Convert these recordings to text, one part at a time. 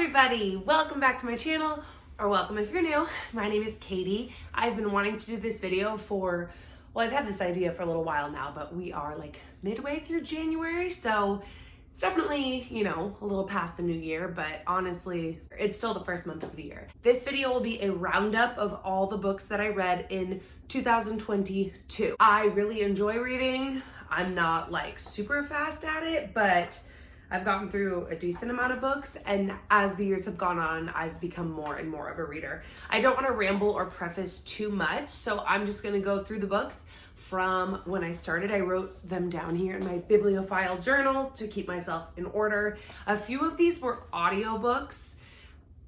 everybody, welcome back to my channel, or welcome if you're new. My name is Katie. I've been wanting to do this video for, well, I've had this idea for a little while now, but we are like midway through January, so it's definitely, you know, a little past the new year, but honestly, it's still the first month of the year. This video will be a roundup of all the books that I read in 2022. I really enjoy reading. I'm not like super fast at it, but I've gotten through a decent amount of books, and as the years have gone on, I've become more and more of a reader. I don't want to ramble or preface too much, so I'm just going to go through the books from when I started. I wrote them down here in my bibliophile journal to keep myself in order. A few of these were audiobooks,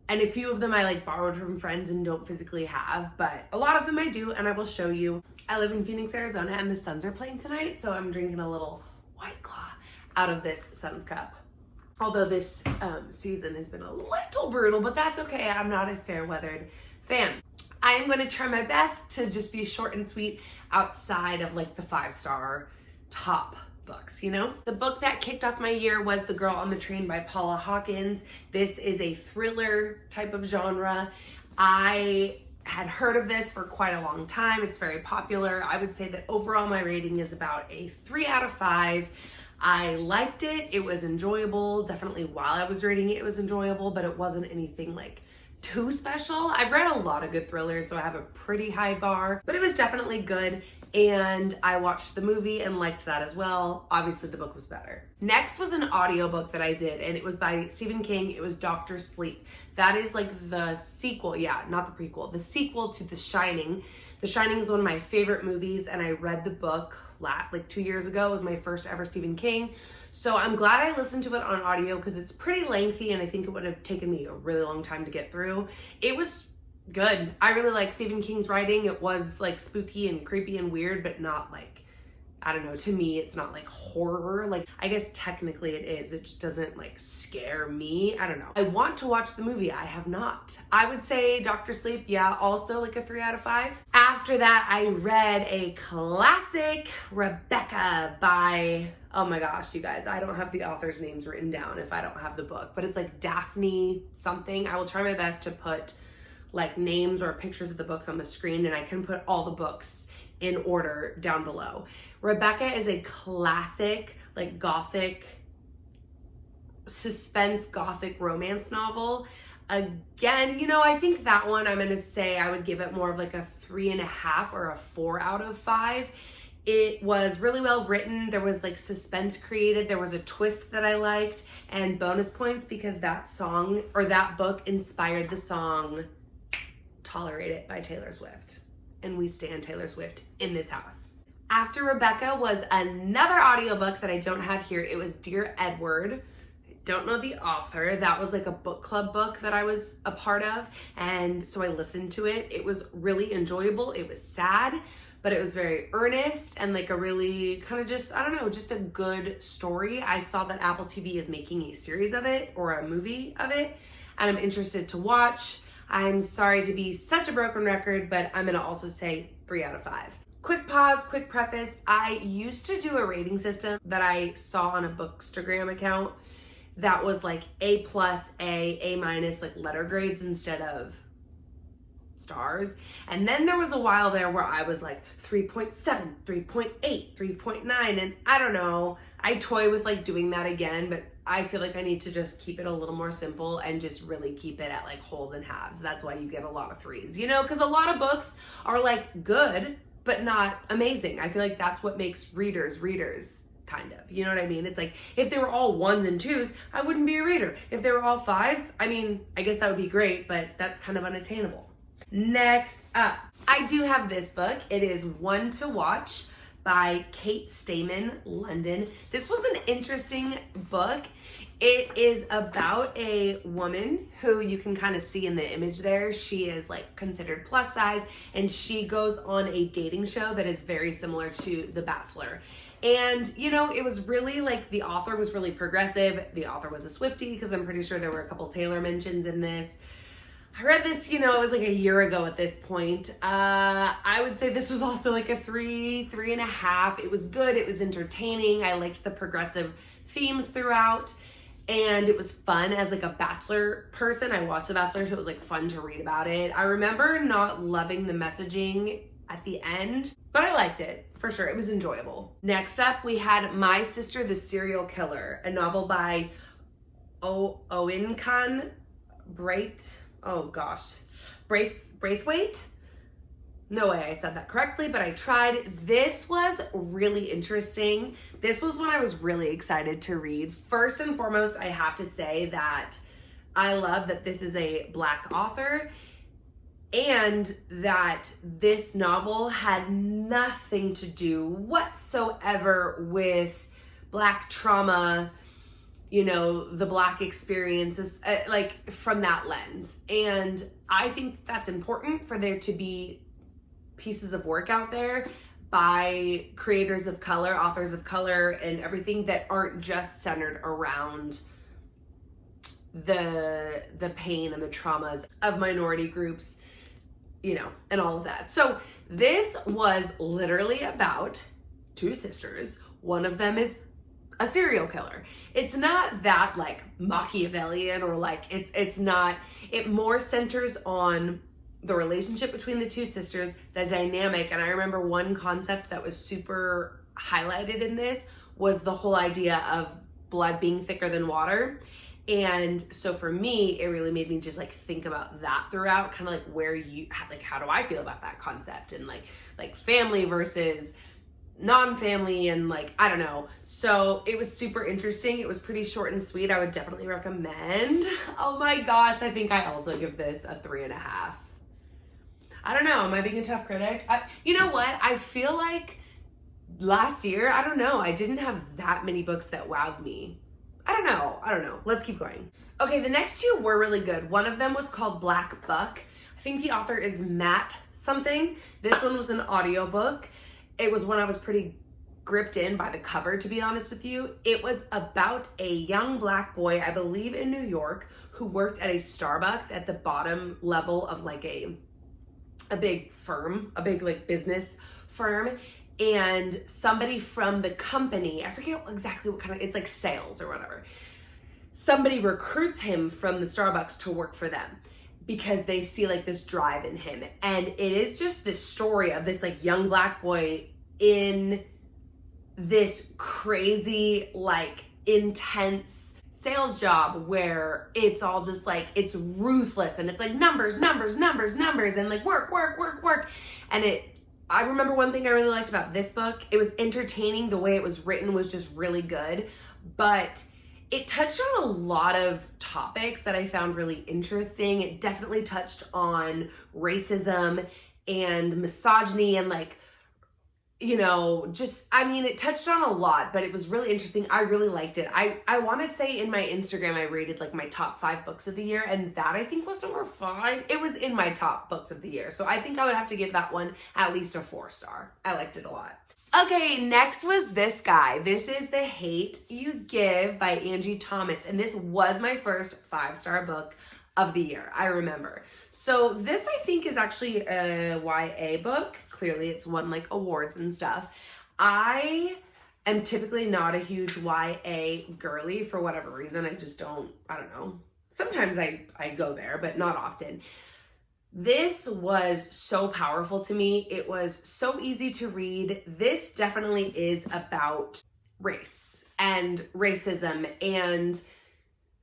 and a few of them I like borrowed from friends and don't physically have, but a lot of them I do, and I will show you. I live in Phoenix, Arizona, and the Suns are playing tonight, so I'm drinking a little White Claw out of this Suns cup. Although this season has been a little brutal, but that's okay. I'm not a fair weathered fan. I am going to try my best to just be short and sweet outside of like the 5-star top books, you know? The book that kicked off my year was The Girl on the Train by Paula Hawkins. This is a thriller type of genre. I had heard of this for quite a long time. It's very popular. I would say that overall my rating is about a 3 out of 5. I liked it. It was enjoyable. Definitely while I was reading it, it was enjoyable, but it wasn't anything like too special. I've read a lot of good thrillers, so I have a pretty high bar, but it was definitely good. And I watched the movie and liked that as well. Obviously the book was better. Next was an audiobook that I did, and it was by Stephen King. It was Dr. Sleep. That is like the sequel, not the prequel, the sequel to The Shining. The Shining is one of my favorite movies, and I read the book like 2 years ago. It was my first ever Stephen King. So I'm glad I listened to it on audio because it's pretty lengthy, and I think it would have taken me a really long time to get through. It was good. I really like Stephen King's writing. It was like spooky and creepy and weird, but not like, I don't know, to me, it's not like horror. Like, I guess technically it is. It just doesn't like scare me. I don't know. I want to watch the movie. I have not. I would say Dr. Sleep, yeah, also like a 3 out of 5. After that, I read a classic, Rebecca by, oh my gosh, you guys, I don't have the author's names written down if I don't have the book, but it's like Daphne something. I will try my best to put like names or pictures of the books on the screen, and I can put all the books in order down below. Rebecca is a classic, like gothic, suspense gothic romance novel. Again, you know, I think that one I'm gonna say I would give it more of like a 3.5 or a 4 out of 5. It was really well written. There was like suspense created. There was a twist that I liked, and bonus points because that song or that book inspired the song Tolerate It by Taylor Swift. And we stand Taylor Swift in this house. After Rebecca was another audiobook that I don't have here. It was Dear Edward. I don't know the author. That was like a book club book that I was a part of, and so I listened to it. It was really enjoyable. It was sad, but it was very earnest and like a really kind of just, I don't know, just a good story. I saw that Apple TV is making a series of it or a movie of it, and I'm interested to watch. I'm sorry to be such a broken record, but I'm gonna also say 3 out of 5. Quick pause, quick preface. I used to do a rating system that I saw on a Bookstagram account that was like A+, A-, like letter grades instead of stars. And then there was a while there where I was like 3.7, 3.8, 3.9, and I don't know. I toy with like doing that again, but I feel like I need to just keep it a little more simple and just really keep it at like wholes and halves. That's why you get a lot of 3s, you know, because a lot of books are like good, but not amazing. I feel like that's what makes readers, kind of, you know what I mean? It's like, if they were all 1s and 2s, I wouldn't be a reader. If they were all 5s, I mean, I guess that would be great, but that's kind of unattainable. Next up, I do have this book. It is One to Watch by Kate Stayman, London. This was an interesting book. It is about a woman who you can kind of see in the image there. She is like considered plus size, and she goes on a dating show that is very similar to The Bachelor. And, you know, it was really like, the author was really progressive. The author was a Swiftie, because I'm pretty sure there were a couple Taylor mentions in this. I read this, you know, it was like a year ago at this point. I would say this was also like a 3.5. It was good. It was entertaining. I liked the progressive themes throughout. And it was fun as like a Bachelor person. I watched The Bachelor, so it was like fun to read about it. I remember not loving the messaging at the end, but I liked it for sure. It was enjoyable. Next up, we had My Sister the Serial Killer, a novel by Oyinkan Braithwaite. No way I said that correctly, but I tried. This was really interesting. This was one I was really excited to read. First and foremost, I have to say that I love that this is a Black author and that this novel had nothing to do whatsoever with Black trauma, you know, the Black experiences, like from that lens. And I think that's important for there to be pieces of work out there by creators of color, authors of color, and everything that aren't just centered around the pain and the traumas of minority groups, you know, and all of that. So this was literally about two sisters. One of them is a serial killer. It's not that like Machiavellian or like it's not, it more centers on the relationship between the two sisters, the dynamic. And I remember one concept that was super highlighted in this was the whole idea of blood being thicker than water. And so for me, it really made me just like think about that throughout, kind of like where you, like, how do I feel about that concept, and like family versus non-family, and like, I don't know. So it was super interesting. It was pretty short and sweet. I would definitely recommend. Oh my gosh, I think I also give this a 3.5. I don't know, am I being a tough critic? You know what, I feel like last year, I don't know, I didn't have that many books that wowed me. I don't know, let's keep going. Okay, the next two were really good. One of them was called Black Buck. I think the author is Matt something. This one was an audiobook. It was one I was pretty gripped in by the cover, to be honest with you. It was about a young Black boy, I believe in New York, who worked at a Starbucks at the bottom level of like a big firm, a big like business firm, and somebody from the company, I forget exactly what kind of, it's like sales or whatever, somebody recruits him from the Starbucks to work for them because they see like this drive in him. And it is just this story of this like young Black boy in this crazy, like intense sales job where it's all just like, it's ruthless and it's like numbers, and like work. And I remember one thing I really liked about this book, it was entertaining. The way it was written was just really good, but it touched on a lot of topics that I found really interesting. It definitely touched on racism and misogyny and like, you know, just, I mean, it touched on a lot, but it was really interesting. I really liked it. I want to say in my Instagram, I rated like my top 5 books of the year, and that I think was number 5. It was in my top books of the year. So I think I would have to give that one at least a 4-star. I liked it a lot. Okay, next was this guy. This is The Hate U Give by Angie Thomas, and this was my first 5-star book of the year, I remember. So this, I think, is actually a YA book. Clearly it's won like awards and stuff. I am typically not a huge YA girly for whatever reason. I just don't know. Sometimes I go there, but not often. This was so powerful to me. It was so easy to read. This definitely is about race and racism, and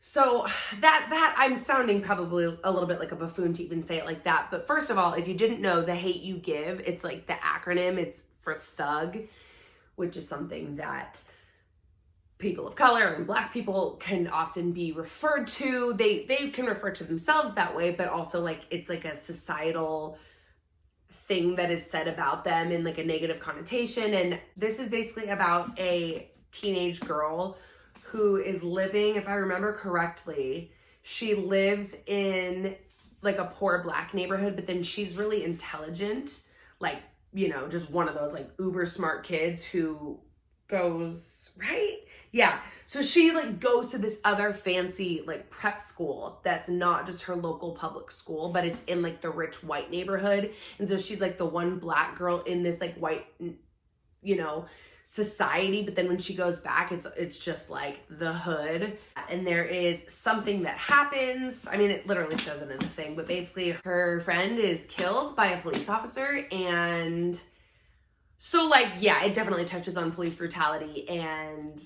so that I'm sounding probably a little bit like a buffoon to even say it like that. But first of all, if you didn't know, The Hate U Give, it's like the acronym, it's for thug, which is something that people of color and Black people can often be referred to. They can refer to themselves that way, but also like it's like a societal thing that is said about them in like a negative connotation. And this is basically about a teenage girl who is living, if I remember correctly, she lives in like a poor Black neighborhood, but then she's really intelligent, like, you know, just one of those like uber smart kids who goes, right? Yeah. So she like goes to this other fancy like prep school that's not just her local public school, but it's in like the rich white neighborhood. And so she's like the one Black girl in this like white, you know, society, but then when she goes back, it's just like the hood. And there is something that happens. I mean, it literally says it in the thing, but basically her friend is killed by a police officer. And so like, yeah, it definitely touches on police brutality, and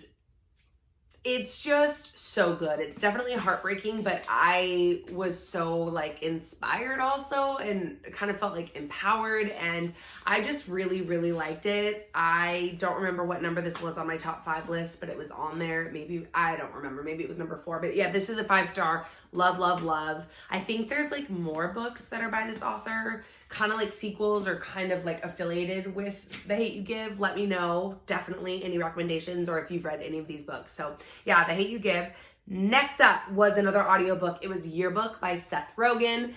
it's just so good. It's definitely heartbreaking, but I was so like inspired also, and kind of felt like empowered, and I just really, really liked it. I don't remember what number this was on my top 5 list, but it was on there. Maybe, I don't remember, maybe it was number 4, but yeah, this is a 5-star. Love, love, love. I think there's like more books that are by this author, kind of like sequels or kind of like affiliated with The Hate U Give. Let me know, definitely, any recommendations or if you've read any of these books. So yeah, The Hate U Give. Next up was another audiobook. It was Yearbook by Seth Rogen.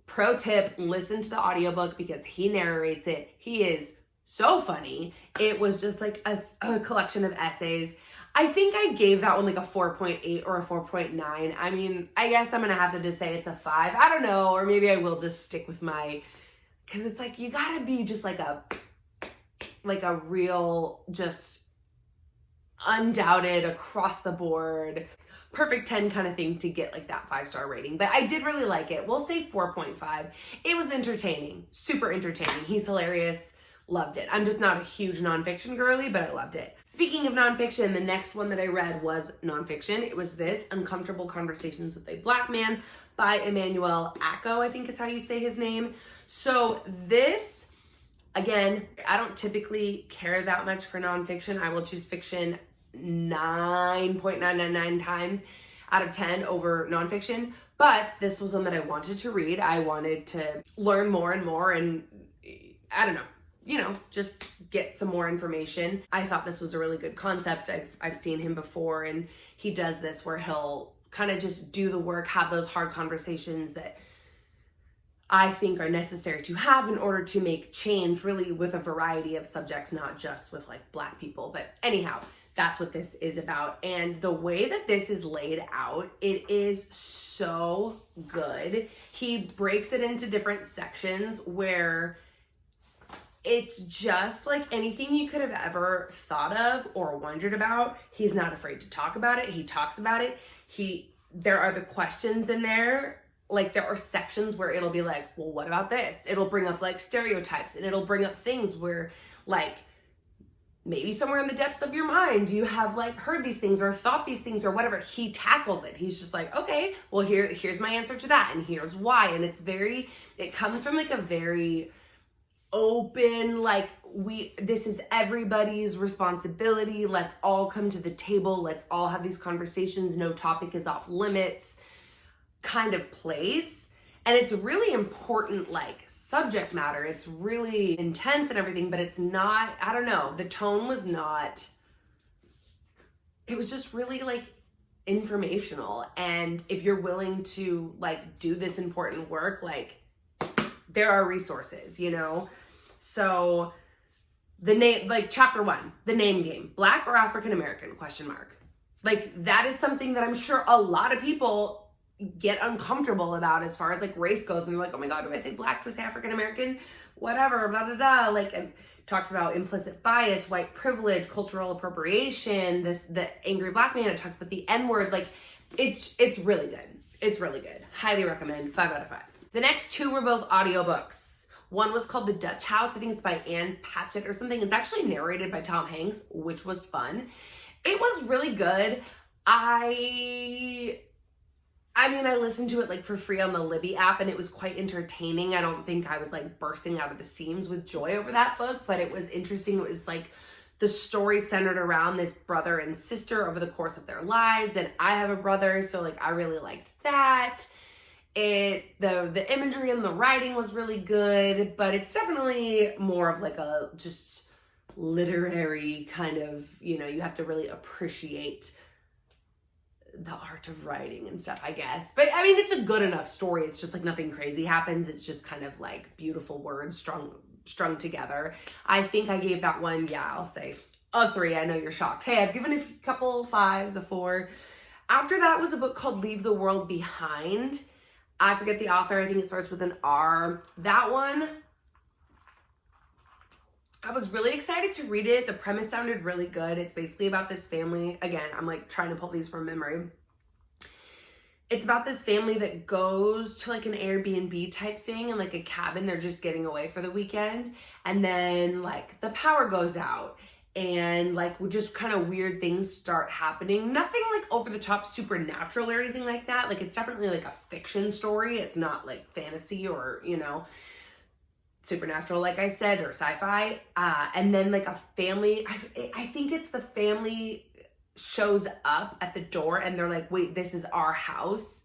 Pro tip, listen to the audiobook because he narrates it. He is so funny. It was just like a collection of essays. I think I gave that one like a 4.8 or a 4.9. I mean, I guess I'm gonna have to just say it's a 5. I don't know, or maybe I will just stick with my, because it's like, you gotta be just like a real, just undoubted, across the board, perfect 10 kind of thing to get like that 5-star rating. But I did really like it. We'll say 4.5. It was entertaining, super entertaining. He's hilarious. Loved it. I'm just not a huge nonfiction girly, but I loved it. Speaking of nonfiction, the next one that I read was nonfiction. It was this, Uncomfortable Conversations with a Black Man by Emmanuel Acho, I think is how you say his name. So this, again, I don't typically care that much for nonfiction. I will choose fiction 9.999 times out of 10 over nonfiction. But this was one that I wanted to read. I wanted to learn more and more, and I don't know, just get some more information. I thought this was a really good concept. I've seen him before, and he does this where he'll kind of just do the work, have those hard conversations that I think are necessary to have in order to make change, really with a variety of subjects, not just with like Black people. But anyhow, that's what this is about. And the way that this is laid out, it is so good. He breaks it into different sections where it's just like anything you could have ever thought of or wondered about. He's not afraid to talk about it. He talks about it. There are the questions in there. Like there are sections where it'll be like, well, what about this? It'll bring up like stereotypes, and it'll bring up things where like maybe somewhere in the depths of your mind, you have like heard these things or thought these things or whatever. He tackles it. He's just like, okay, well, here's my answer to that, and here's why. And it comes from like a very open, like, this is everybody's responsibility. Let's all come to the table. Let's all have these conversations. No topic is off limits kind of place. And it's really important, like, subject matter. It's really intense and everything, but it's not, I don't know, the tone was not, it was just really like informational. And if you're willing to like do this important work, like there are resources, So the name, like chapter 1, the name game, Black or African American ? Like that is something that I'm sure a lot of people get uncomfortable about as far as like race goes. And they're like, oh my God, do I say Black? Do I say African American? Whatever, blah, blah, blah. Like, it talks about implicit bias, white privilege, cultural appropriation, the angry Black man. It talks about the N-word. Like it's really good. It's really good. Highly recommend. 5 out of 5. The next 2 were both audiobooks. One was called The Dutch House. I think it's by Ann Patchett or something. It's actually narrated by Tom Hanks, which was fun. It was really good. I mean, I listened to it like for free on the Libby app, and it was quite entertaining. I don't think I was like bursting out of the seams with joy over that book, but it was interesting. It was like the story centered around this brother and sister over the course of their lives. And I have a brother, so like I really liked that. The imagery and the writing was really good, but it's definitely more of like a just literary kind of, you have to really appreciate the art of writing and stuff, I guess. But I mean, it's a good enough story. It's just like nothing crazy happens. It's just kind of like beautiful words strung together. I think I gave that one, I'll say a 3. I know you're shocked. Hey, I've given a couple 5s, a 4. After that was a book called Leave the World Behind. I forget the author. I think it starts with an R. That one, I was really excited to read it. The premise sounded really good. It's basically about this family. Again, I'm like trying to pull these from memory. It's about this family that goes to like an Airbnb type thing and like a cabin. They're just getting away for the weekend. And then like the power goes out and like just kind of weird things start happening. Nothing like over the top supernatural or anything like that. Like it's definitely like a fiction story. It's not like fantasy or, you know, supernatural, like I said, or sci-fi. And then like a family, I think it's the family shows up at the door and they're like, wait, this is our house.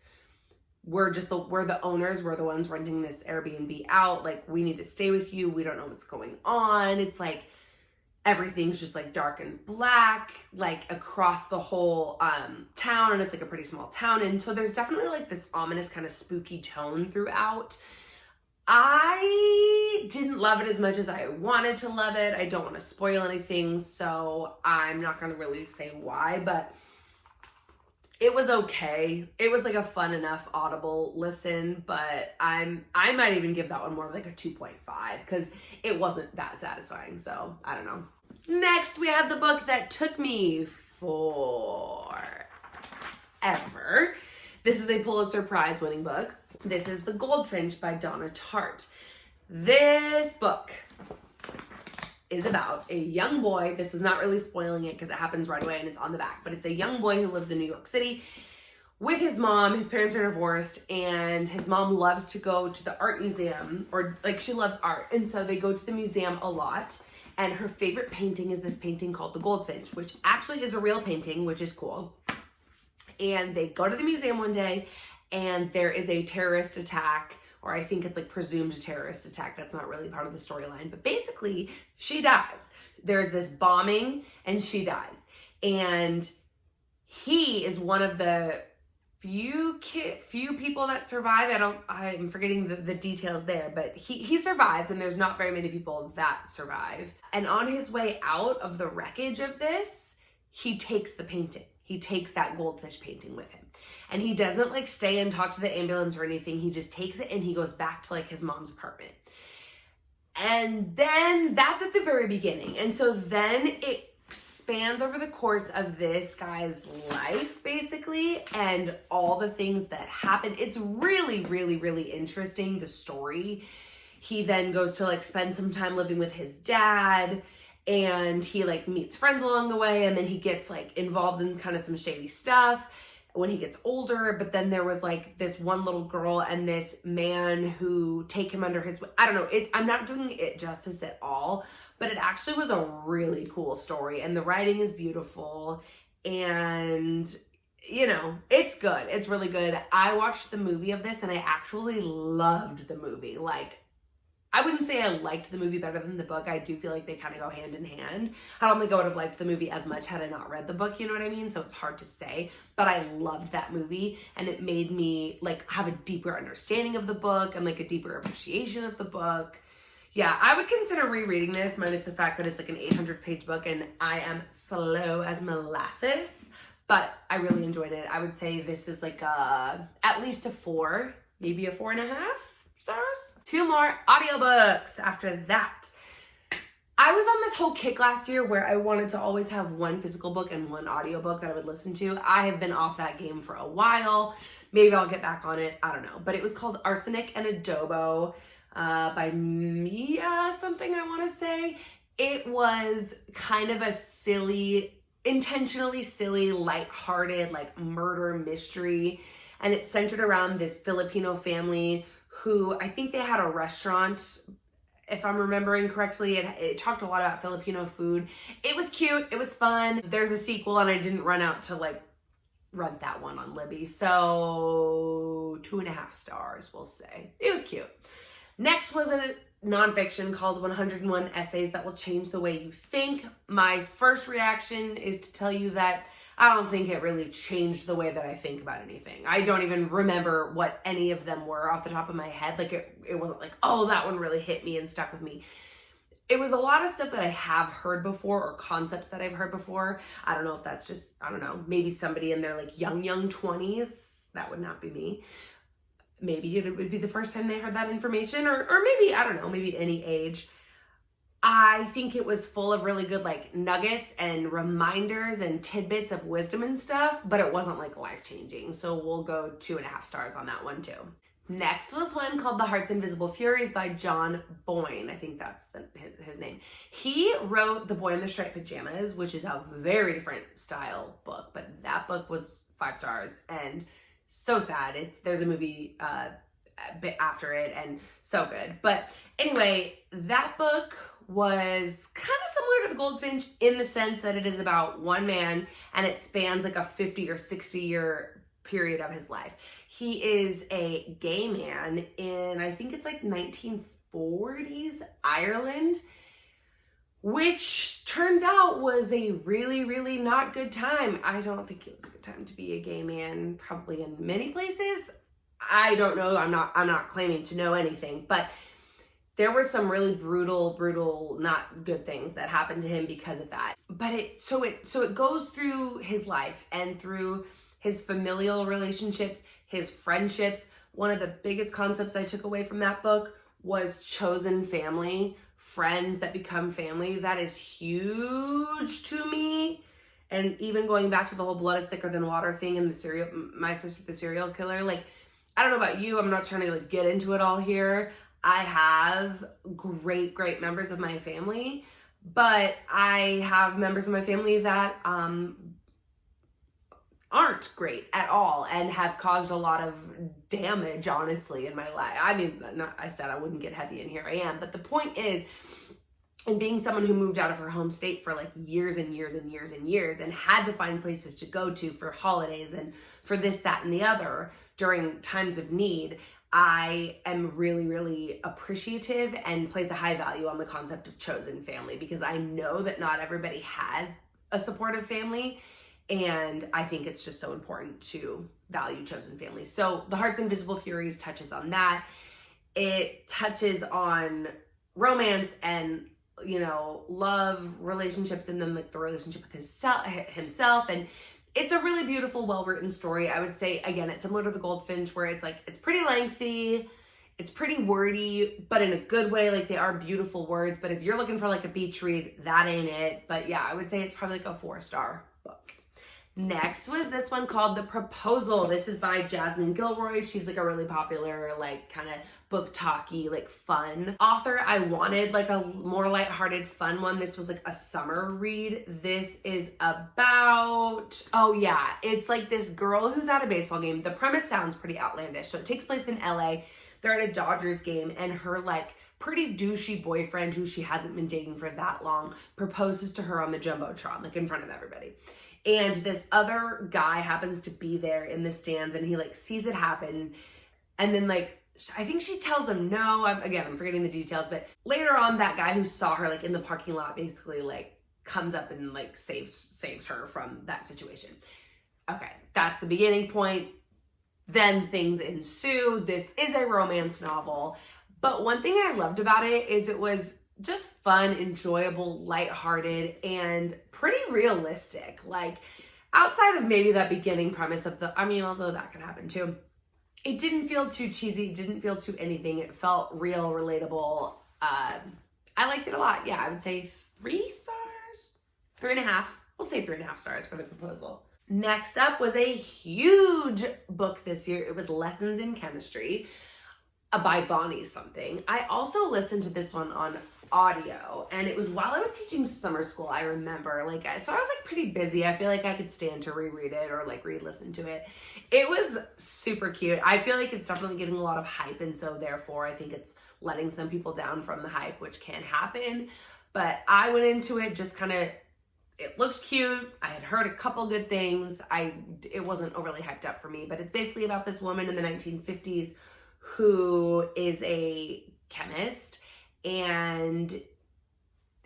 We're the owners. We're the ones renting this Airbnb out. Like, we need to stay with you. We don't know what's going on. It's like, everything's just like dark and black, like across the whole town. And it's like a pretty small town. And so there's definitely like this ominous kind of spooky tone throughout. I didn't love it as much as I wanted to love it. I don't want to spoil anything, so I'm not going to really say why, but it was okay. It was like a fun enough Audible listen, but I might even give that one more of like a 2.5 because it wasn't that satisfying, so I don't know. Next, we had the book that took me forever. This is a Pulitzer Prize winning book. This is The Goldfinch by Donna Tartt. This book is about a young boy. This is not really spoiling it because it happens right away and it's on the back, but it's a young boy who lives in New York City with his mom. His parents are divorced and his mom loves to go to the art museum, or like she loves art. And so they go to the museum a lot. And her favorite painting is this painting called The Goldfinch, which actually is a real painting, which is cool. And they go to the museum one day and there is a terrorist attack, or I think it's like presumed a terrorist attack. That's not really part of the storyline, but basically she dies. There's this bombing and she dies. And he is one of the few people that survive. I'm forgetting the details there, but he survives and there's not very many people that survive. And on his way out of the wreckage of this, he takes the painting. He takes that goldfish painting with him. And he doesn't like stay and talk to the ambulance or anything. He just takes it and he goes back to like his mom's apartment. And then that's at the very beginning. And so then it spans over the course of this guy's life, basically, and all the things that happen. It's really, really, really interesting, the story. He then goes to like spend some time living with his dad. And he like meets friends along the way. And then he gets like involved in kind of some shady stuff when he gets older. But then there was like this one little girl and this man who take him under his, I don't know, I'm not doing it justice at all, but it actually was a really cool story and the writing is beautiful and you know, it's good. It's really good. I watched the movie of this and I actually loved the movie. Like, I wouldn't say I liked the movie better than the book. I do feel like they kind of go hand in hand. I don't think I would have liked the movie as much had I not read the book, you know what I mean? So it's hard to say, but I loved that movie and it made me like have a deeper understanding of the book and like a deeper appreciation of the book. Yeah, I would consider rereading this, minus the fact that it's like an 800-page book and I am slow as molasses, but I really enjoyed it. I would say this is like at least a 4, maybe a 4.5 stars. 2 more audiobooks after that. I was on this whole kick last year where I wanted to always have one physical book and one audiobook that I would listen to. I have been off that game for a while. Maybe I'll get back on it. I don't know. But it was called Arsenic and Adobo by Mia something, I want to say. It was kind of a silly, intentionally silly, lighthearted, like murder mystery. And it's centered around this Filipino family who I think they had a restaurant, if I'm remembering correctly. It talked a lot about Filipino food. It was cute. It was fun. There's a sequel and I didn't run out to like rent that one on Libby. So 2.5 stars, we'll say. It was cute. Next was a nonfiction called 101 Essays That Will Change the Way You Think. My first reaction is to tell you that I don't think it really changed the way that I think about anything. I don't even remember what any of them were off the top of my head. Like it wasn't like, oh, that one really hit me and stuck with me. It was a lot of stuff that I have heard before or concepts that I've heard before. I don't know if that's just, I don't know, maybe somebody in their like young 20s. That would not be me. Maybe it would be the first time they heard that information or maybe, I don't know, maybe any age. I think it was full of really good like nuggets and reminders and tidbits of wisdom and stuff, but it wasn't like life-changing. So we'll go 2.5 stars on that one too. Next was one called The Heart's Invisible Furies by John Boyne. I think that's his name. He wrote The Boy in the Striped Pajamas, which is a very different style book, but that book was 5 stars and so sad. There's a movie a bit after it and so good. But anyway, that book was kind of similar to The Goldfinch in the sense that it is about one man and it spans like a 50 or 60 year period of his life. He is a gay man in, I think it's like 1940s Ireland, which turns out was a really, really not good time. I don't think it was a good time to be a gay man, probably in many places. I don't know. I'm not claiming to know anything, but there were some really brutal, not good things that happened to him because of that. But it goes through his life and through his familial relationships, his friendships. One of the biggest concepts I took away from that book was chosen family, friends that become family. That is huge to me. And even going back to the whole blood is thicker than water thing and my sister, the serial killer, like, I don't know about you, I'm not trying to like get into it all here. I have great members of my family, but I have members of my family that aren't great at all and have caused a lot of damage, honestly, in my life. I mean, I said I wouldn't get heavy and here I am, but the point is, and being someone who moved out of her home state for like years and years and years and years and had to find places to go to for holidays and for this, that, and the other during times of need, I am really appreciative and place a high value on the concept of chosen family because I know that not everybody has a supportive family, and I think it's just so important to value chosen families. So The Heart's Invisible Furies touches on that. It touches on romance and, you know, love relationships and then like the relationship with himself. And it's a really beautiful, well-written story. I would say, again, it's similar to The Goldfinch where it's like, it's pretty lengthy, it's pretty wordy, but in a good way. Like, they are beautiful words, but if you're looking for like a beach read, that ain't it. But yeah, I would say it's probably like a 4-star book. Next was this one called The Proposal. This is by Jasmine Guillory. She's like a really popular, like kind of book talky, like fun author. I wanted like a more lighthearted, fun one. This was like a summer read. This is about, oh yeah, it's like this girl who's at a baseball game. The premise sounds pretty outlandish. So it takes place in LA. They're at a Dodgers game and her like pretty douchey boyfriend who she hasn't been dating for that long proposes to her on the Jumbotron, like in front of everybody. And this other guy happens to be there in the stands and he like sees it happen. And then like, I think she tells him no. I'm forgetting the details, but later on that guy who saw her like in the parking lot basically like comes up and like saves her from that situation. Okay, that's the beginning point. Then things ensue. This is a romance novel. But one thing I loved about it is it was just fun, enjoyable, lighthearted, and pretty realistic. Like, outside of maybe that beginning premise of although that could happen too, it didn't feel too cheesy, didn't feel too anything. It felt real, relatable. I liked it a lot. Yeah, I would say 3 stars, 3.5. We'll say 3.5 stars for The Proposal. Next up was a huge book this year. It was Lessons in Chemistry by Bonnie something. I also listened to this one on audio, and it was while I was teaching summer school. I remember, so I was like pretty busy. I feel like I could stand to reread it or like re-listen to it. It was super cute. I feel like it's definitely getting a lot of hype, and so therefore I think it's letting some people down from the hype, which can happen. But I went into it just kind of, it looked cute. I had heard a couple good things. It wasn't overly hyped up for me, but it's basically about this woman in the 1950s who is a chemist, and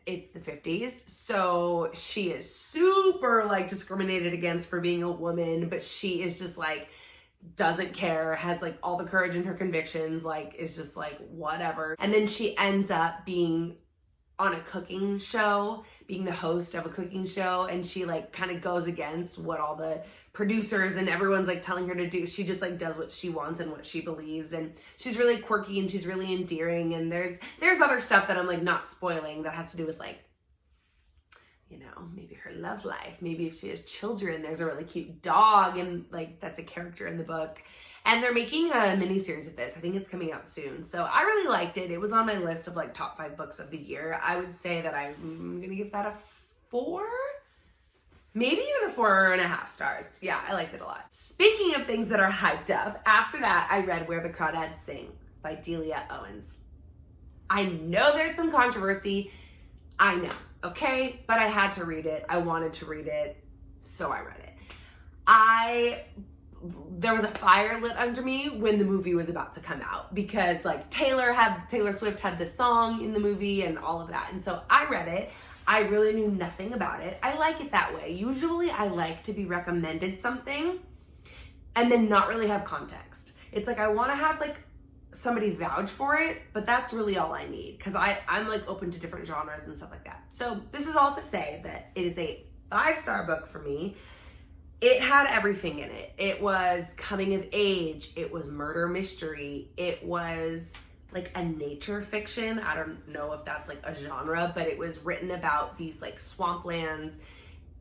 it's the 50s. So she is super like discriminated against for being a woman, but she is just like, doesn't care, has like all the courage in her convictions, like is just like whatever. And then she ends up being on a cooking show, being the host of a cooking show, and she like kind of goes against what all the producers and everyone's like telling her to do. She just like does what she wants and what she believes, and she's really quirky and she's really endearing, and there's other stuff that I'm like not spoiling that has to do with like, you know, maybe her love life, maybe if she has children. There's a really cute dog, and like that's a character in the book. And they're making a mini-series of this. I think it's coming out soon. So I really liked it. It was on my list of like top 5 books of the year. I would say that I'm gonna give that a 4, maybe even a 4.5 stars. Yeah, I liked it a lot. Speaking of things that are hyped up, after that I read Where the Crawdads Sing by Delia Owens. I know there's some controversy. I know, okay? But I had to read it. I wanted to read it, so I read it. There was a fire lit under me when the movie was about to come out, because like Taylor Swift had this song in the movie and all of that. And so I read it. I really knew nothing about it. I like it that way. Usually I like to be recommended something and then not really have context. It's like I want to have like somebody vouch for it, but that's really all I need, because I'm like open to different genres and stuff like that. So this is all to say that it is a 5-star book for me. It had everything in it. It was coming of age. It was murder mystery. It was like a nature fiction. I don't know if that's like a genre, but it was written about these like swamplands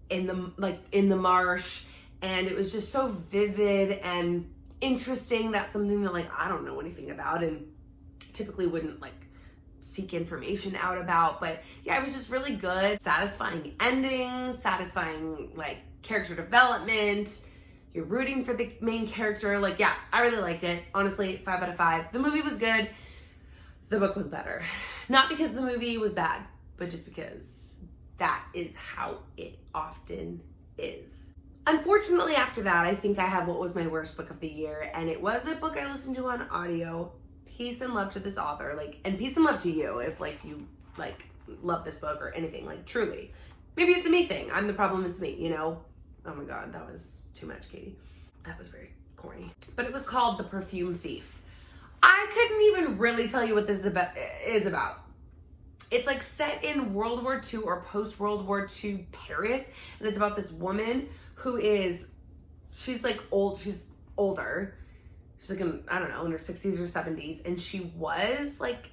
in the marsh, and it was just so vivid and interesting. That's something that like I don't know anything about and typically wouldn't like seek information out about. But yeah, it was just really good. Satisfying endings, satisfying like character development. You're rooting for the main character. Like, yeah, I really liked it. Honestly, 5 out of 5. The movie was good. The book was better. Not because the movie was bad, but just because that is how it often is. Unfortunately, after that, I think I have what was my worst book of the year, and it was a book I listened to on audio. Peace and love to this author, like, and peace and love to you if like you like love this book or anything, like truly. Maybe it's a me thing. I'm the problem, it's me, you know? Oh my God, that was too much, Katie. That was very corny. But it was called The Perfume Thief. I couldn't even really tell you what this is about. It's like set in World War II or post-World War II Paris, and it's about this woman who she's like old, she's older. She's like, I don't know, in her 60s or 70s, and she was like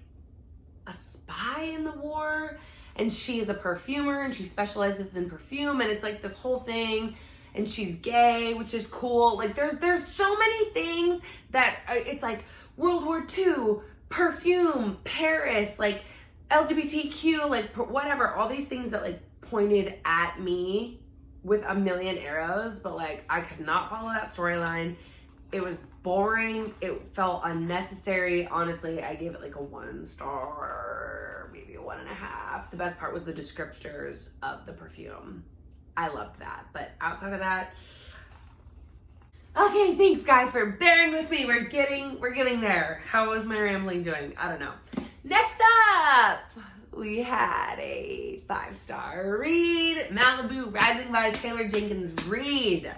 a spy in the war. And she is a perfumer, and she specializes in perfume, and it's like this whole thing, and she's gay, which is cool. Like there's so many things that it's like World War II, perfume, Paris, like LGBTQ, like whatever, all these things that like pointed at me with a million arrows, but like I could not follow that storyline. It was boring. It felt unnecessary. Honestly, I gave it like a 1 star, maybe a 1.5. The best part was the descriptors of the perfume. I loved that. But outside of that, okay, thanks guys for bearing with me. We're getting there. How was my rambling doing? I don't know. Next up, we had a 5-star read, Malibu Rising by Taylor Jenkins Reid.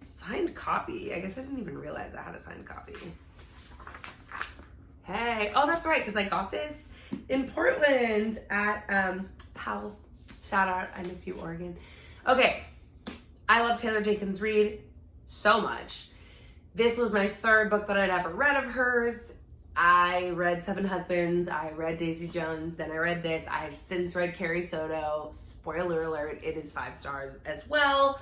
Signed copy. I guess I didn't even realize I had a signed copy. Hey, oh, that's right, because I got this in Portland at Pals. Shout out, I miss you, Oregon. Okay, I love Taylor Jenkins Reid so much. This was my 3rd book that I'd ever read of hers. I read 7 Husbands, I read Daisy Jones, then I read this. I have since read Carrie Soto. Spoiler alert, it is 5 stars as well.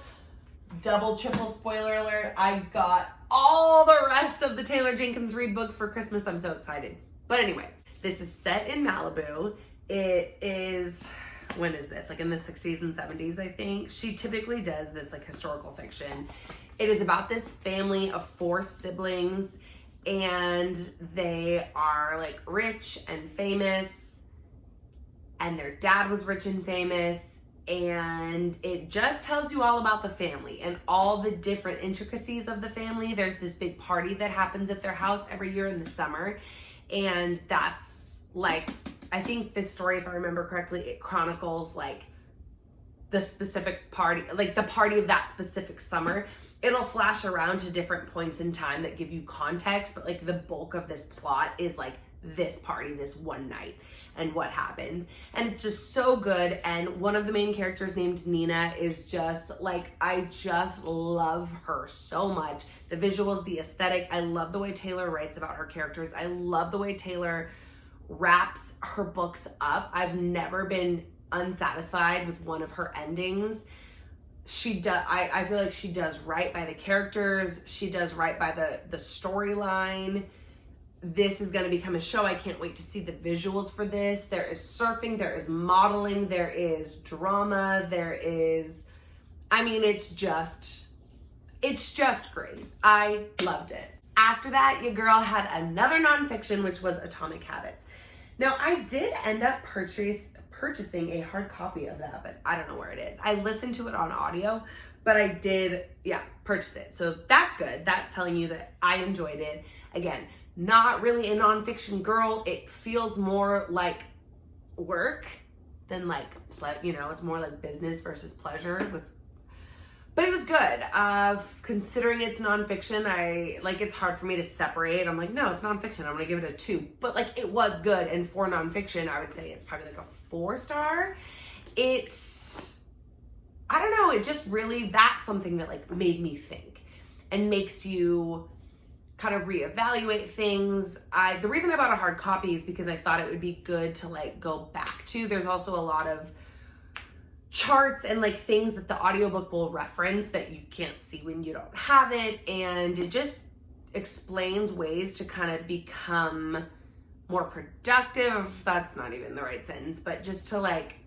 Double, triple spoiler alert. I got all the rest of the Taylor Jenkins Reid books for Christmas. I'm so excited. But anyway, this is set in Malibu. It is, when is this? Like in the 60s and 70s, I think. She typically does this like historical fiction. It is about this family of 4 siblings, and they are like rich and famous, and their dad was rich and famous. And it just tells you all about the family and all the different intricacies of the family. There's this big party that happens at their house every year in the summer. And that's like, I think this story, if I remember correctly, it chronicles like the specific party, like the party of that specific summer. It'll flash around to different points in time that give you context, but like the bulk of this plot is like this party, this one night, and what happens. And it's just so good. And one of the main characters named Nina is just like, I just love her so much. The visuals, the aesthetic. I love the way Taylor writes about her characters. I love the way Taylor wraps her books up. I've never been unsatisfied with one of her endings. She does, I feel like she does right by the characters. She does right by the storyline. This is going to become a show. I can't wait to see the visuals for this. There is surfing, there is modeling, there is drama, there is, I mean, it's just great. I loved it. After that, your girl had another nonfiction, which was Atomic Habits. Now, I did end up purchasing a hard copy of that, but I don't know where it is. I listened to it on audio, but I did, purchase it. So that's good. That's telling you that I enjoyed it. Again, not really a nonfiction girl. It feels more like work than like, it's more like business versus pleasure but it was good. Considering it's nonfiction, it's hard for me to separate. I'm like, no, it's nonfiction. I'm gonna give it a 2. But like, it was good. And for nonfiction, I would say it's probably like a 4-star. I don't know, it just really, that's something that like made me think and makes you kind of reevaluate things. The reason I bought a hard copy is because I thought it would be good to like go back to. There's also a lot of charts and like things that the audiobook will reference that you can't see when you don't have it, and it just explains ways to kind of become more productive. That's not even the right sentence, but just to like,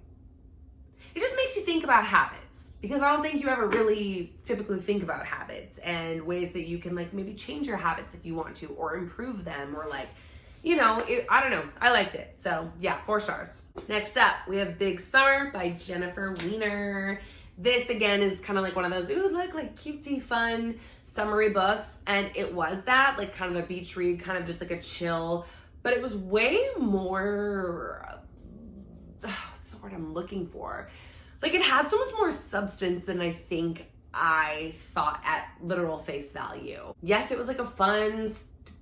it just makes you think about habits, because I don't think you ever really typically think about habits and ways that you can like maybe change your habits if you want to, or improve them, or like, I don't know. I liked it. So yeah, 4 stars. Next up, we have Big Summer by Jennifer Weiner. This again is kind of like one of those, like cutesy, fun, summery books. And it was that, like kind of a beach read, kind of just like a chill, but it was way more, what's the word I'm looking for? Like it had so much more substance than I think I thought at literal face value. Yes, it was like a fun,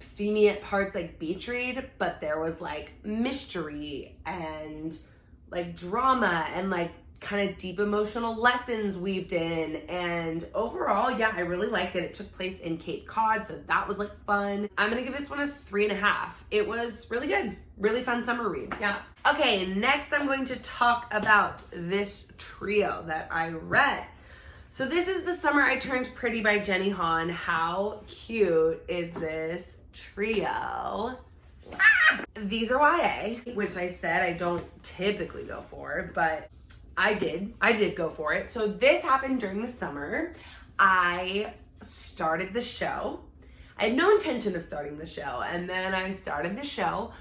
steamy at parts like beach read, but there was like mystery and like drama and like kind of deep emotional lessons weaved in. And overall, yeah, I really liked it. It took place in Cape Cod, so that was like fun. I'm gonna give this one a 3.5. It was really good. Really fun summer read. Yeah. Okay, next I'm going to talk about this trio that I read. So this is The Summer I Turned Pretty by Jenny Han. How cute is this trio? These are YA, which I said I don't typically go for, but I did go for it. So this happened during the summer. I started the show. I had no intention of starting the show, and then I started the show.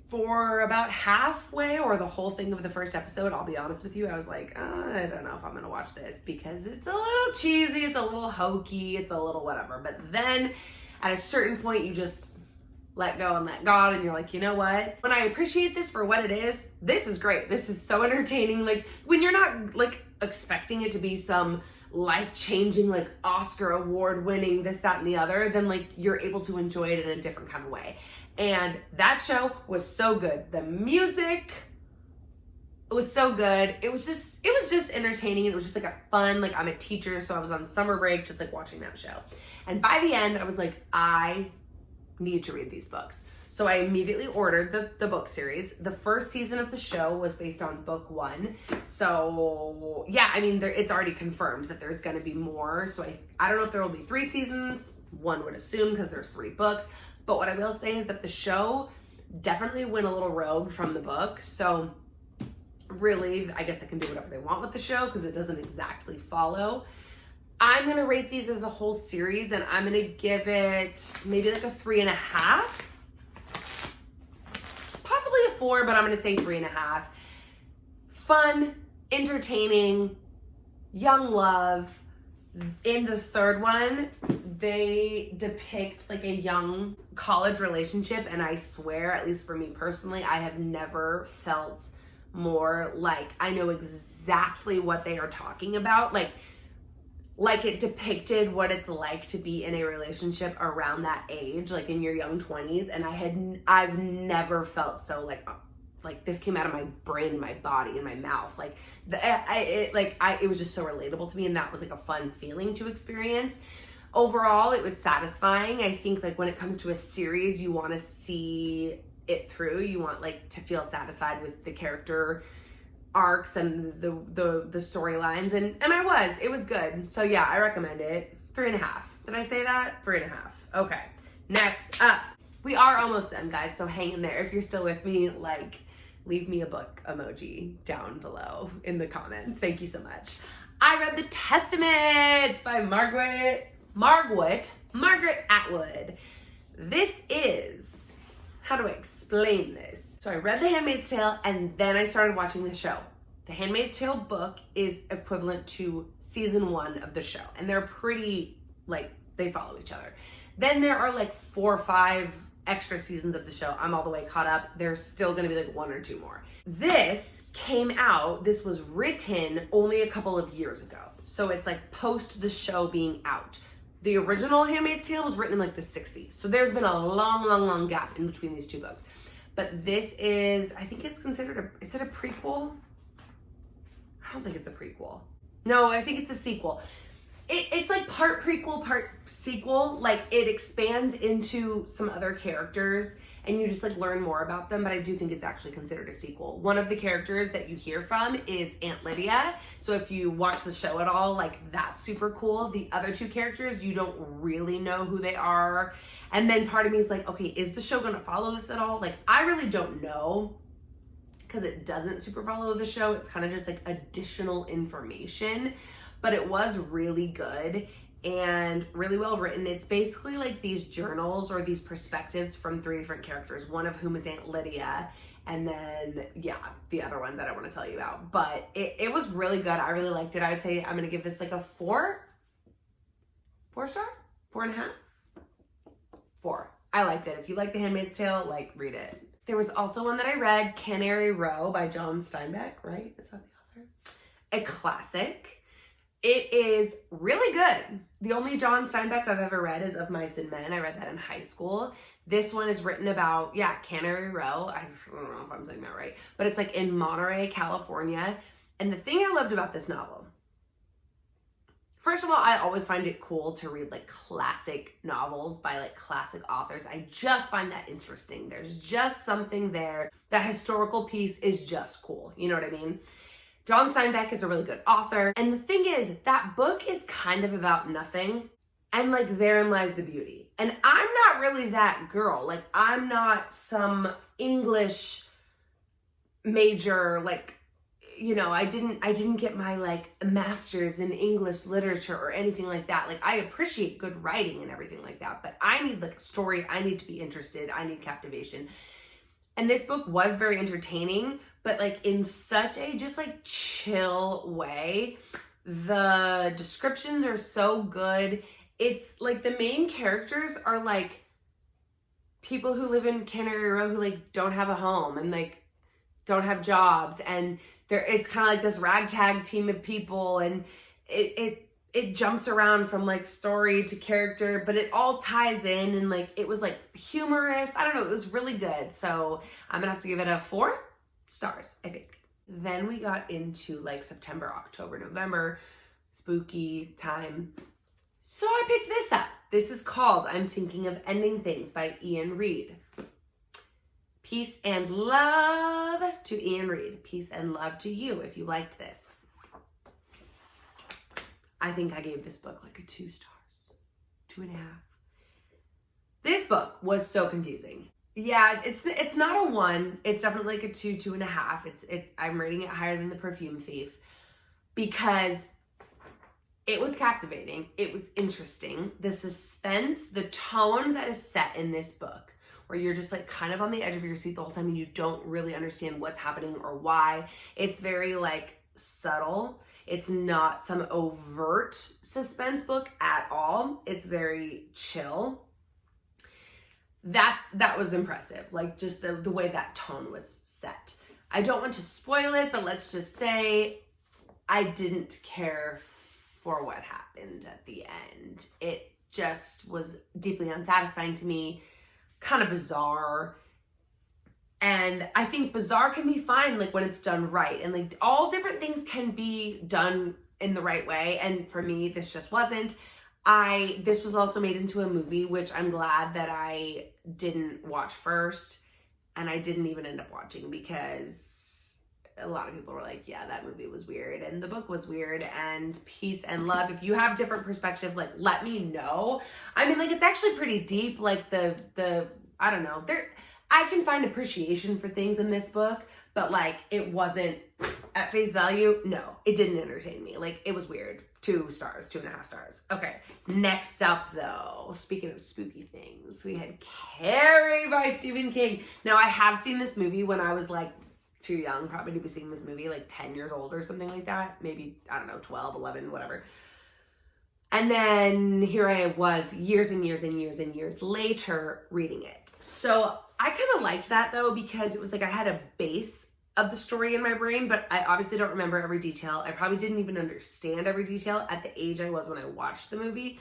For about halfway or the whole thing of the first episode, I'll be honest with you, I was like, I don't know if I'm gonna watch this because it's a little cheesy, it's a little hokey, it's a little whatever. But then at a certain point, you just let go and let God, and you're like, you know what? When I appreciate this for what it is, this is great. This is so entertaining. Like when you're not like expecting it to be some life-changing, like Oscar award winning, this, that, and the other, then like you're able to enjoy it in a different kind of way. And that show was so good. The music was so good. It was just entertaining. It was just like a fun, like I'm a teacher, so I was on summer break, just like watching that show. And by the end, I was like, I need to read these books. So I immediately ordered the book series. The first season of the show was based on book 1. So yeah, I mean, it's already confirmed that there's gonna be more. So I don't know if there will be 3 seasons. One would assume, because there's 3 books. But what I will say is that the show definitely went a little rogue from the book. So really, I guess they can do whatever they want with the show because it doesn't exactly follow. I'm going to rate these as a whole series, and I'm going to give it maybe like a 3.5. Possibly a 4, but I'm going to say 3.5. Fun, entertaining, young love. In the third one, they depict like a young college relationship, and I swear, at least for me personally, I have never felt more like I know exactly what they are talking about. Like like it depicted what it's like to be in a relationship around that age, like in your young 20s. And I've never felt so like this came out of my brain and my body and my mouth. Like it was just so relatable to me, and that was like a fun feeling to experience. Overall, it was satisfying. I think like when it comes to a series, you want to see it through. You want like to feel satisfied with the character arcs and the storylines, and it was good. So yeah, I recommend it. 3.5. Did I say that? 3.5. Okay, next up, we are almost done, guys, so hang in there. If you're still with me, like, leave me a book emoji down below in the comments. Thank you so much. I read The Testaments by Margaret Atwood. This is, how do I explain this? So I read The Handmaid's Tale and then I started watching the show. The Handmaid's Tale book is equivalent to season 1 of the show, and they're pretty, like, they follow each other. Then there are like 4 or 5 extra seasons of the show. I'm all the way caught up. There's still gonna be like 1 or 2 more. This was written only a couple of years ago. So it's like post the show being out. The original Handmaid's Tale was written in like the 60s. So there's been a long gap in between these 2 books. But this is, I think it's considered is it a prequel? I don't think it's a prequel. No, I think it's a sequel. It's like part prequel, part sequel. Like it expands into some other characters and you just like learn more about them, but I do think it's actually considered a sequel. One of the characters that you hear from is Aunt Lydia. So if you watch the show at all, like that's super cool. The other 2 characters, you don't really know who they are. And then part of me is like, okay, is the show gonna follow this at all? Like, I really don't know, because it doesn't super follow the show. It's kind of just like additional information, but it was really good and really well written. It's basically like these journals or these perspectives from 3 different characters, one of whom is Aunt Lydia, and then, yeah, the other ones I don't want to tell you about. But it was really good. I really liked it. I would say I'm going to give this like a 4 star? 4.5? 4. I liked it. If you like The Handmaid's Tale, like, read it. There was also one that I read, Canary Row by John Steinbeck, right? Is that the author? A classic. It is really good. The only John Steinbeck I've ever read is Of Mice and Men. I read that in high school. This one is written about, yeah, Canary Row. I don't know if I'm saying that right, but it's like in Monterey, California. And the thing I loved about this novel, first of all, I always find it cool to read like classic novels by like classic authors. I just find that interesting. There's just something there. That historical piece is just cool. You know what I mean? John Steinbeck is a really good author. And the thing is, that book is kind of about nothing. And like therein lies the beauty. And I'm not really that girl. Like I'm not some English major, like, you know, I didn't get my like master's in English literature or anything like that. Like I appreciate good writing and everything like that, but I need like a story. I need to be interested. I need captivation. And this book was very entertaining, but like in such a just like chill way. The descriptions are so good. It's like the main characters are like people who live in Canary Row who like don't have a home and like don't have jobs, and it's kind of like this ragtag team of people, and it jumps around from like story to character, but it all ties in, and like it was like humorous. I don't know, it was really good. So I'm gonna have to give it a 4 stars, I think. Then we got into like September, October, November, spooky time. So I picked this up. This is called I'm Thinking of Ending Things by Ian Reid. Peace and love to Ian Reid. Peace and love to you if you liked this. I think I gave this book like a 2 stars, 2.5. This book was so confusing. Yeah, it's not a 1. It's definitely like a 2, 2.5. I'm rating it higher than The Perfume Thief because it was captivating. It was interesting. The suspense, the tone that is set in this book, where you're just like kind of on the edge of your seat the whole time and you don't really understand what's happening or why. It's very like subtle. It's not some overt suspense book at all. It's very chill. That was impressive. Like just the way that tone was set. I don't want to spoil it, but let's just say I didn't care for what happened at the end. It just was deeply unsatisfying to me, kind of bizarre. And I think bizarre can be fine, like when it's done right. And like all different things can be done in the right way. And for me, this just wasn't. This was also made into a movie, which I'm glad that I didn't watch first. And I didn't even end up watching because a lot of people were like, yeah, that movie was weird and the book was weird, and peace and love. If you have different perspectives, like, let me know. I mean, like, it's actually pretty deep. Like the I don't know, I can find appreciation for things in this book, but like it wasn't at face value. No, it didn't entertain me. Like, it was weird. 2 stars, 2.5 stars. Okay, next up though, speaking of spooky things, we had Carrie by Stephen King. Now, I have seen this movie when I was like too young probably to be seeing this movie, like 10 years old or something like that. Maybe, I don't know, 12, 11, whatever. And then here I was years and years and years and years later reading it. So I kind of liked that though, because it was like I had a base of the story in my brain, but I obviously don't remember every detail. I probably didn't even understand every detail at the age I was when I watched the movie.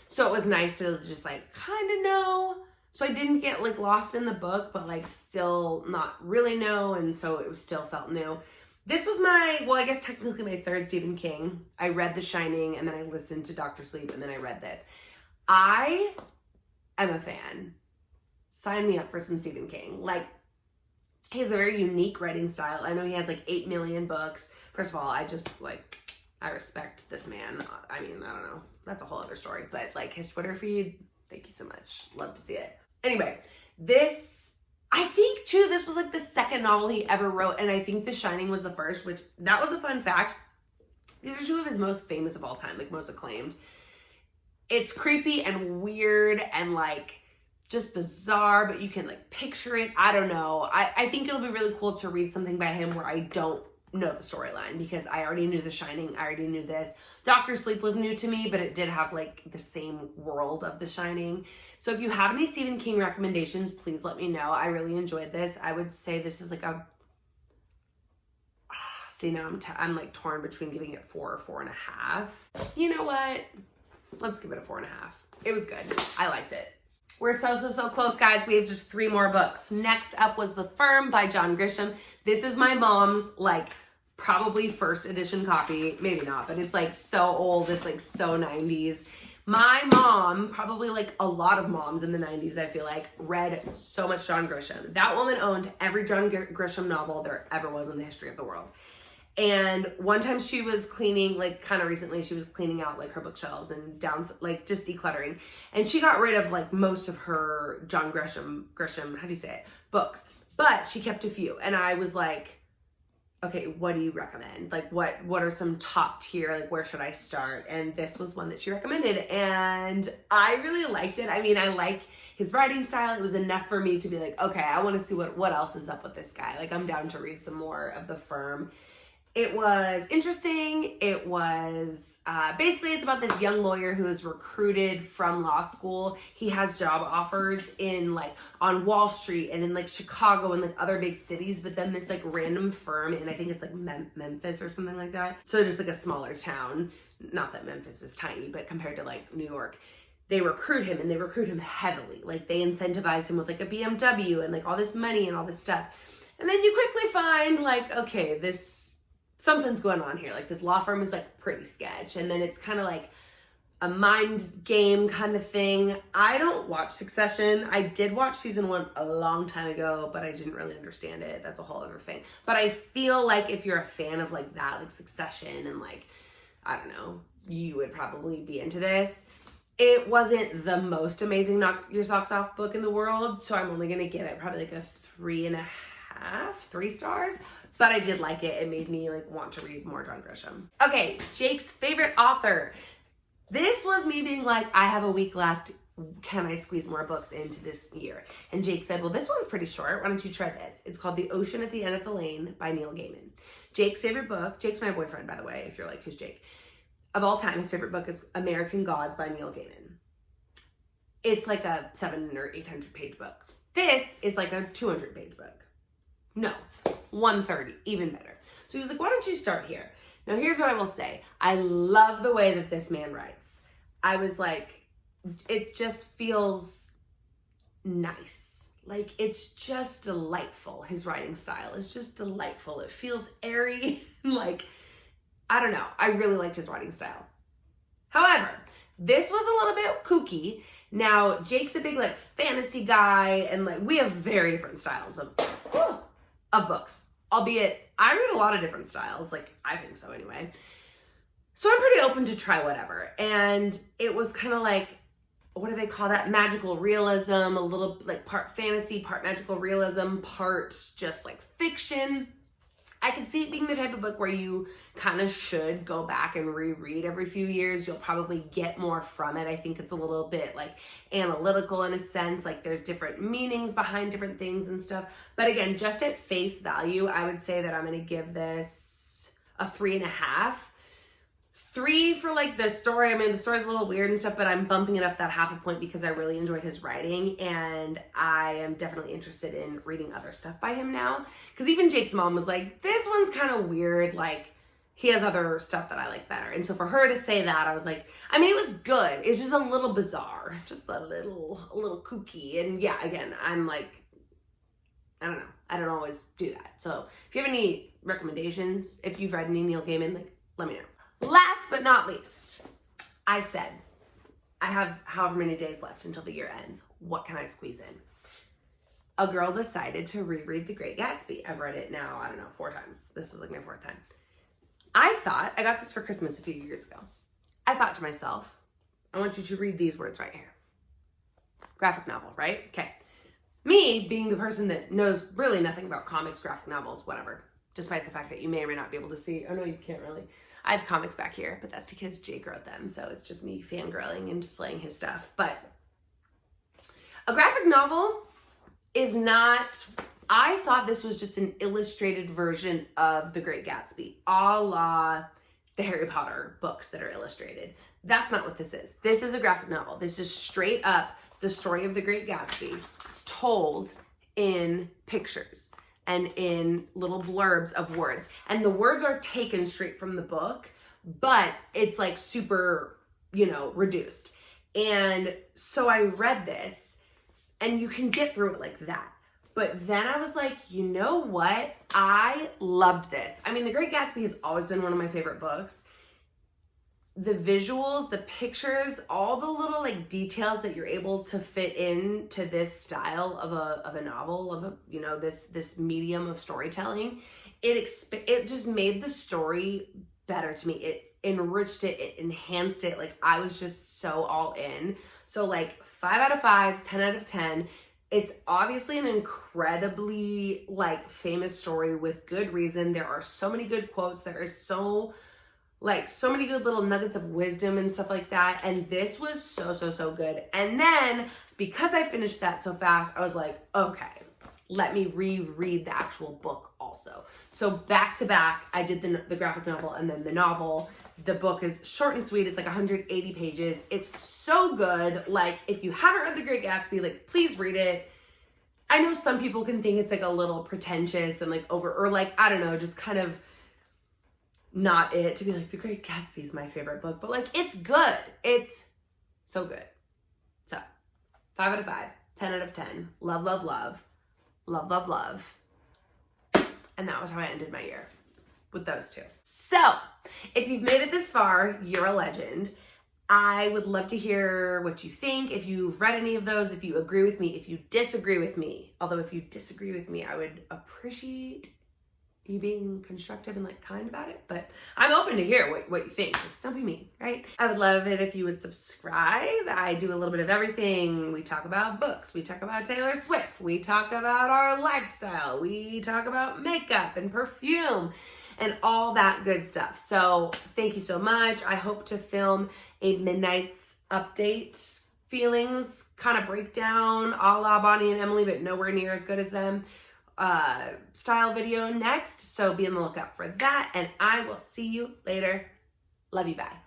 So it was nice to just like kind of know. So I didn't get like lost in the book, but like still not really know. And so it was still felt new. This was I guess technically my 3rd Stephen King. I read The Shining and then I listened to Dr. Sleep and then I read this. I am a fan. Sign me up for some Stephen King. Like, he has a very unique writing style. I know he has like 8 million books. First of all, I respect this man. I mean, I don't know. That's a whole other story. But like his Twitter feed, thank you so much. Love to see it. Anyway, I think too, this was like the 2nd novel he ever wrote. And I think The Shining was the first, which that was a fun fact. These are 2 of his most famous of all time, like most acclaimed. It's creepy and weird and like just bizarre, but you can like picture it. I don't know. I think it'll be really cool to read something by him where I don't know the storyline, because I already knew The Shining. I already knew this. Dr. Sleep was new to me, but it did have like the same world of The Shining. So if you have any Stephen King recommendations, please let me know. I really enjoyed this. I would say this is like see, now I'm like torn between giving it 4 or 4.5. You know what? Let's give it a 4.5. It was good. I liked it. We're so close, guys. We have just 3 more books. Next up was The Firm by John Grisham. This is my mom's, like, probably 1st edition copy. Maybe not, but it's, like, so old. It's, like, so 90s. My mom, probably, like, a lot of moms in the 90s, I feel like, read so much John Grisham. That woman owned every John Grisham novel there ever was in the history of the world. And one time she was cleaning, like kind of recently, she was cleaning out like her bookshelves and down, like just decluttering. And she got rid of like most of her John Grisham, how do you say it, books. But she kept a few. And I was like, okay, what do you recommend? Like what are some top tier, like where should I start? And this was one that she recommended. And I really liked it. I mean, I like his writing style. It was enough for me to be like, okay, I want to see what else is up with this guy. Like I'm down to read some more of The Firm. It was interesting. It was, basically it's about this young lawyer who is recruited from law school. He has job offers in like on Wall Street and in like Chicago and like other big cities, but then this like random firm, and I think it's like Memphis or something like that. So just like a smaller town. Not that Memphis is tiny, but compared to like New York, they recruit him, and they recruit him heavily. Like they incentivize him with like a BMW and like all this money and all this stuff. And then you quickly find like, okay, something's going on here. Like this law firm is like pretty sketch. And then it's kind of like a mind game kind of thing. I don't watch Succession. I did watch season 1 a long time ago, but I didn't really understand it. That's a whole other thing. But I feel like if you're a fan of like that, like Succession and like, I don't know, you would probably be into this. It wasn't the most amazing knock your socks off book in the world. So I'm only going to give it probably like a 3 stars. But I did like it. It made me like want to read more John Grisham. Okay, Jake's favorite author. This was me being like, I have a week left. Can I squeeze more books into this year? And Jake said, well, this one's pretty short. Why don't you try this? It's called The Ocean at the End of the Lane by Neil Gaiman. Jake's favorite book. Jake's my boyfriend, by the way, if you're like, who's Jake? Of all time, his favorite book is American Gods by Neil Gaiman. It's like a 700 or 800 page book. This is like a 200 page book. No, 130, even better. So he was like, why don't you start here? Now here's what I will say. I love the way that this man writes. I was like, it just feels nice. Like, it's just delightful. His writing style is just delightful. It feels airy. Like, I don't know. I really liked his writing style. However, this was a little bit kooky. Now, Jake's a big, like, fantasy guy, and, like, we have very different styles of books. Albeit, I read a lot of different styles. Like, I think so anyway. So I'm pretty open to try whatever. And it was kind of like, what do they call that? Magical realism, a little like part fantasy, part magical realism, part just like fiction. I could see it being the type of book where you kind of should go back and reread every few years. You'll probably get more from it. I think it's a little bit like analytical in a sense, like there's different meanings behind different things and stuff. But again, just at face value, I would say that I'm going to give this a 3.5. 3 for like the story. I mean, the story's a little weird and stuff, but I'm bumping it up that half a point because I really enjoyed his writing, and I am definitely interested in reading other stuff by him now. Because even Jake's mom was like, this one's kind of weird. Like, he has other stuff that I like better. And so for her to say that, I was like, I mean, it was good. It's just a little bizarre, just a little kooky. And yeah, again, I'm like, I don't know. I don't always do that. So if you have any recommendations, if you've read any Neil Gaiman, like, let me know. Last but not least, I said, I have however many days left until the year ends. What can I squeeze in? A girl decided to reread The Great Gatsby. I've read it now, I don't know, 4 times. This was like my 4th time. I got this for Christmas a few years ago. I thought to myself, I want you to read these words right here. Graphic novel, right? Okay. Me, being the person that knows really nothing about comics, graphic novels, whatever, despite the fact that you may or may not be able to see. Oh no, you can't really. I have comics back here, but that's because Jake wrote them, so it's just me fangirling and displaying his stuff. But a graphic novel is not, I thought this was just an illustrated version of The Great Gatsby, a la the Harry Potter books that are illustrated. That's not what this is. This is a graphic novel. This is straight up the story of The Great Gatsby told in pictures and in little blurbs of words. And the words are taken straight from the book, but it's like super, reduced. And so I read this, and you can get through it like that. But then I was like, you know what? I loved this. I mean, The Great Gatsby has always been one of my favorite books. The visuals, the pictures, all the little like details that you're able to fit into this style of a novel, of this medium of storytelling, it just made the story better to me. It enriched it, it enhanced it. Like, I was just so all in. So like 5 out of 5, 10 out of 10. It's obviously an incredibly like famous story with good reason. There are so many good quotes. There is so many good little nuggets of wisdom and stuff like that. And this was so good. And then because I finished that so fast, I was like, okay, let me reread the actual book also. So back to back, I did the graphic novel and then the novel. The book is short and sweet. It's like 180 pages. It's so good. Like, if you haven't read The Great Gatsby, like, please read it. I know some people can think it's like a little pretentious and like or like, I don't know, just kind of not it to be like, The Great Gatsby is my favorite book, but like, it's good. It's so good. So 5 out of 5, 10 out of 10. Love, love, love, love, love, love. And that was how I ended my year, with those 2. So if you've made it this far, you're a legend. I would love to hear what you think. If you've read any of those, if you agree with me, if you disagree with me. Although if you disagree with me, I would appreciate you being constructive and like kind about it, but I'm open to hear what you think. Just don't be mean, right? I would love it if you would subscribe. I do a little bit of everything. We talk about books, we talk about Taylor Swift, we talk about our lifestyle, we talk about makeup and perfume and all that good stuff. So thank you so much. I hope to film a Midnight's update feelings kind of breakdown a la Bonnie and Emily, but nowhere near as good as them. Style video next, so be on the lookout for that, and I will see you later. Love you, bye.